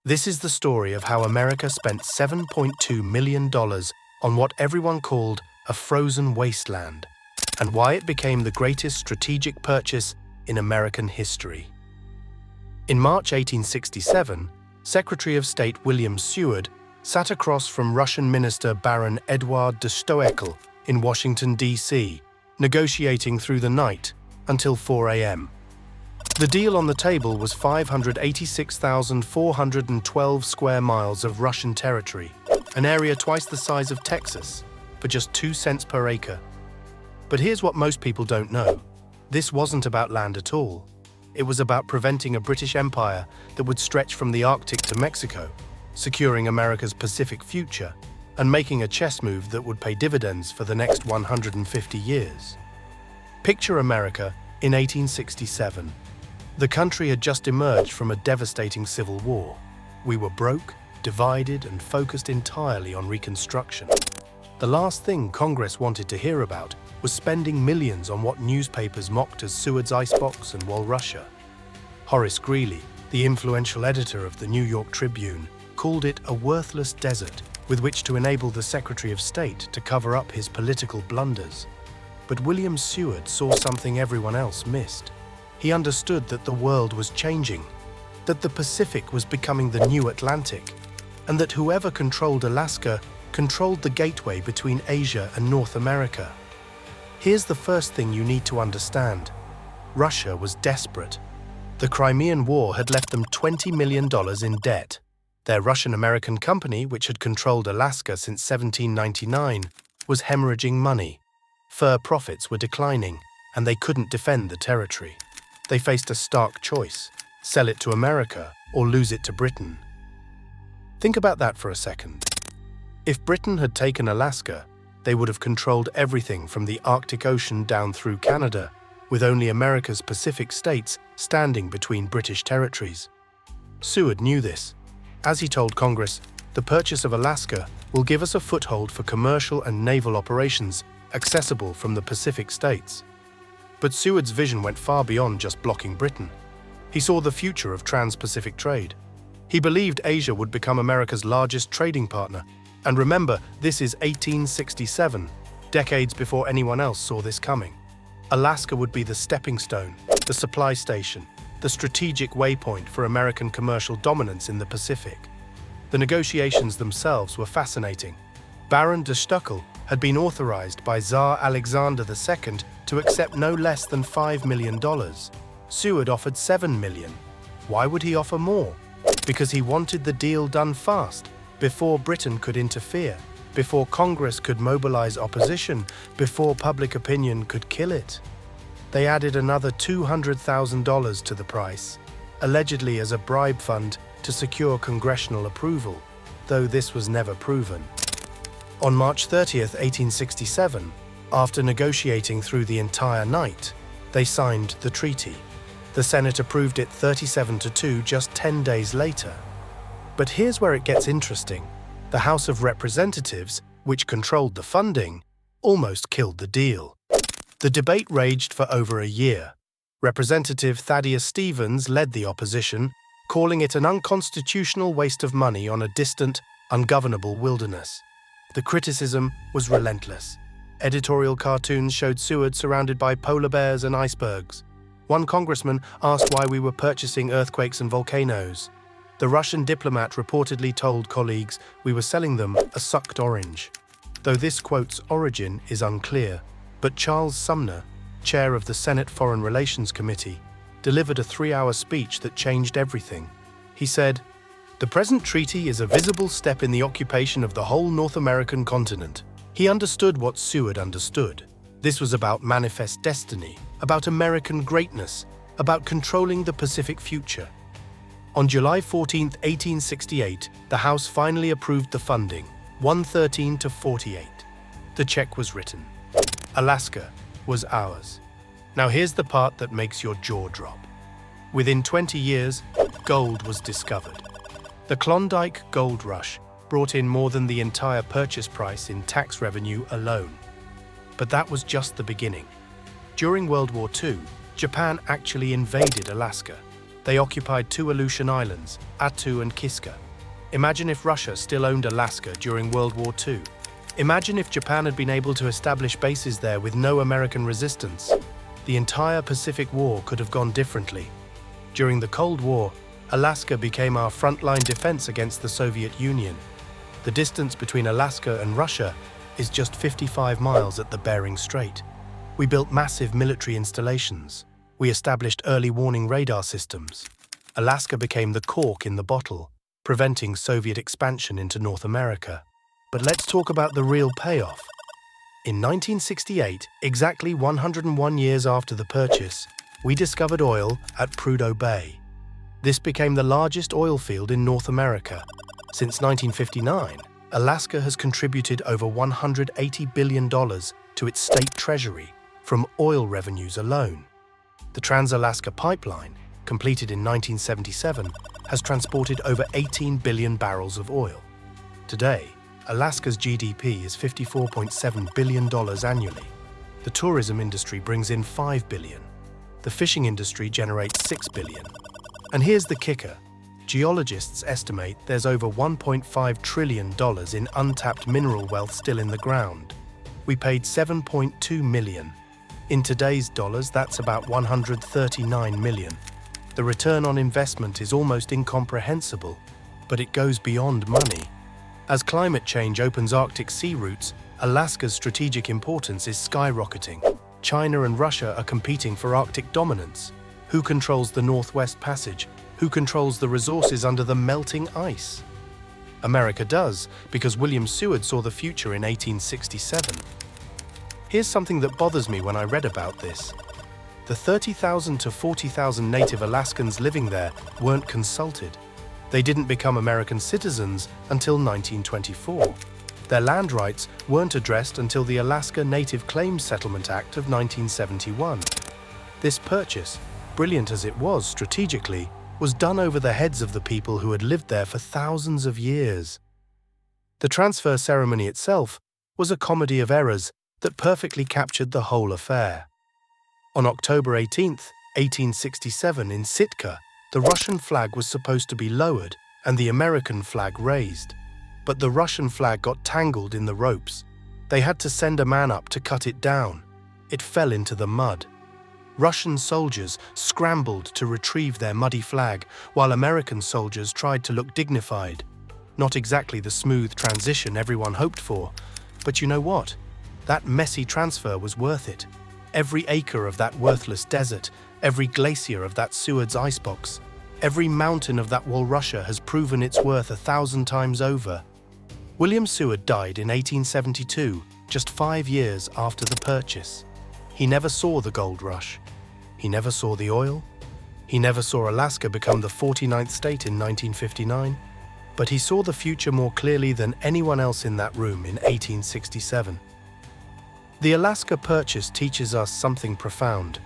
This is the story of how America spent $7.2 million on what everyone called a frozen wasteland, and why it became the greatest strategic purchase in American history. In March 1867, Secretary of State William Seward sat across from Russian Minister Baron Eduard de Stoeckel in Washington, D.C., negotiating through the night until 4 a.m. The deal on the table was 586,412 square miles of Russian territory, an area twice the size of Texas, for just 2 cents per acre. But here's what most people don't know. This wasn't about land at all. It was about preventing a British Empire that would stretch from the Arctic to Mexico, securing America's Pacific future, and making a chess move that would pay dividends for the next 150 years. Picture America in 1867. The country had just emerged from a devastating civil war. We were broke, divided, and focused entirely on Reconstruction. The last thing Congress wanted to hear about was spending millions on what newspapers mocked as Seward's icebox and Walrussia. Horace Greeley, the influential editor of the New York Tribune, called it a worthless desert with which to enable the Secretary of State to cover up his political blunders. But William Seward saw something everyone else missed. He understood that the world was changing, that the Pacific was becoming the new Atlantic, and that whoever controlled Alaska controlled the gateway between Asia and North America. Here's the first thing you need to understand. Russia was desperate. The Crimean War had left them $20 million in debt. Their Russian-American company, which had controlled Alaska since 1799, was hemorrhaging money. Fur profits were declining, and they couldn't defend the territory. They faced a stark choice: sell it to America or lose it to Britain. Think about that for a second. If Britain had taken Alaska, they would have controlled everything from the Arctic Ocean down through Canada, with only America's Pacific states standing between British territories. Seward knew this. As he told Congress, the purchase of Alaska will give us a foothold for commercial and naval operations accessible from the Pacific states. But Seward's vision went far beyond just blocking Britain. He saw the future of trans-Pacific trade. He believed Asia would become America's largest trading partner. And remember, this is 1867, decades before anyone else saw this coming. Alaska would be the stepping stone, the supply station, the strategic waypoint for American commercial dominance in the Pacific. The negotiations themselves were fascinating. Baron de Stoeckel had been authorized by Tsar Alexander II to accept no less than $5 million. Seward offered $7 million. Why would he offer more? Because he wanted the deal done fast, before Britain could interfere, before Congress could mobilize opposition, before public opinion could kill it. They added another $200,000 to the price, allegedly as a bribe fund to secure congressional approval, though this was never proven. On March 30, 1867, after negotiating through the entire night, they signed the treaty. The Senate approved it 37-2 just 10 days later. But here's where it gets interesting. The House of Representatives, which controlled the funding, almost killed the deal. The debate raged for over a year. Representative Thaddeus Stevens led the opposition, calling it an unconstitutional waste of money on a distant, ungovernable wilderness. The criticism was relentless. Editorial cartoons showed Seward surrounded by polar bears and icebergs. One congressman asked why we were purchasing earthquakes and volcanoes. The Russian diplomat reportedly told colleagues we were selling them a sucked orange. Though this quote's origin is unclear, but Charles Sumner, chair of the Senate Foreign Relations Committee, delivered a 3-hour speech that changed everything. He said, "The present treaty is a visible step in the occupation of the whole North American continent." He understood what Seward understood. This was about manifest destiny, about American greatness, about controlling the Pacific future. On July 14, 1868, the House finally approved the funding, 113-48. The check was written. Alaska was ours. Now here's the part that makes your jaw drop. Within 20 years, gold was discovered. The Klondike Gold Rush brought in more than the entire purchase price in tax revenue alone. But that was just the beginning. During World War II, Japan actually invaded Alaska. They occupied two Aleutian islands, Attu and Kiska. Imagine if Russia still owned Alaska during World War II. Imagine if Japan had been able to establish bases there with no American resistance. The entire Pacific War could have gone differently. During the Cold War, Alaska became our frontline defense against the Soviet Union. The distance between Alaska and Russia is just 55 miles at the Bering Strait. We built massive military installations. We established early warning radar systems. Alaska became the cork in the bottle, preventing Soviet expansion into North America. But let's talk about the real payoff. In 1968, exactly 101 years after the purchase, we discovered oil at Prudhoe Bay. This became the largest oil field in North America. Since 1959, Alaska has contributed over $180 billion to its state treasury from oil revenues alone. The Trans-Alaska Pipeline, completed in 1977, has transported over 18 billion barrels of oil. Today, Alaska's GDP is $54.7 billion annually. The tourism industry brings in $5 billion. The fishing industry generates $6 billion. And here's the kicker. Geologists estimate there's over $1.5 trillion in untapped mineral wealth still in the ground. We paid $7.2 million. In today's dollars, that's about $139 million. The return on investment is almost incomprehensible, but it goes beyond money. As climate change opens Arctic sea routes, Alaska's strategic importance is skyrocketing. China and Russia are competing for Arctic dominance. Who controls the Northwest Passage? Who controls the resources under the melting ice? America does, because William Seward saw the future in 1867. Here's something that bothers me when I read about this. The 30,000 to 40,000 native Alaskans living there weren't consulted. They didn't become American citizens until 1924. Their land rights weren't addressed until the Alaska Native Claims Settlement Act of 1971. This purchase, brilliant as it was strategically, was done over the heads of the people who had lived there for thousands of years. The transfer ceremony itself was a comedy of errors that perfectly captured the whole affair. On October 18, 1867, in Sitka, the Russian flag was supposed to be lowered and the American flag raised. But the Russian flag got tangled in the ropes. They had to send a man up to cut it down. It fell into the mud. Russian soldiers scrambled to retrieve their muddy flag, while American soldiers tried to look dignified. Not exactly the smooth transition everyone hoped for, but you know what? That messy transfer was worth it. Every acre of that worthless desert, every glacier of that Seward's icebox, every mountain of that Walrussia has proven its worth 1,000 times over. William Seward died in 1872, just 5 years after the purchase. He never saw the gold rush. He never saw the oil. He never saw Alaska become the 49th state in 1959. But he saw the future more clearly than anyone else in that room in 1867. The Alaska Purchase teaches us something profound.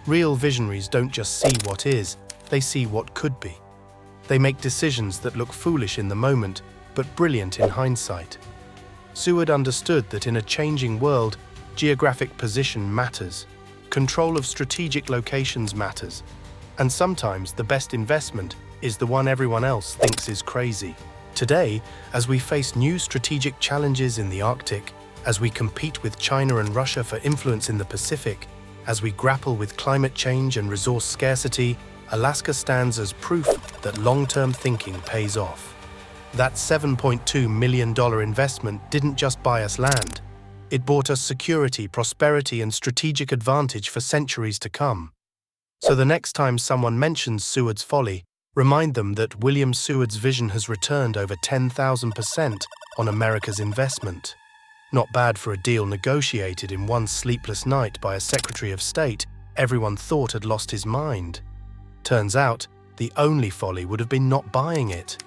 Real visionaries don't just see what is, they see what could be. They make decisions that look foolish in the moment, but brilliant in hindsight. Seward understood that in a changing world, geographic position matters. Control of strategic locations matters. And sometimes the best investment is the one everyone else thinks is crazy. Today, as we face new strategic challenges in the Arctic, as we compete with China and Russia for influence in the Pacific, as we grapple with climate change and resource scarcity, Alaska stands as proof that long-term thinking pays off. That $7.2 million investment didn't just buy us land. It bought us security, prosperity, and strategic advantage for centuries to come. So the next time someone mentions Seward's Folly, remind them that William Seward's vision has returned over 10,000% on America's investment. Not bad for a deal negotiated in one sleepless night by a Secretary of State everyone thought had lost his mind. Turns out, the only folly would have been not buying it.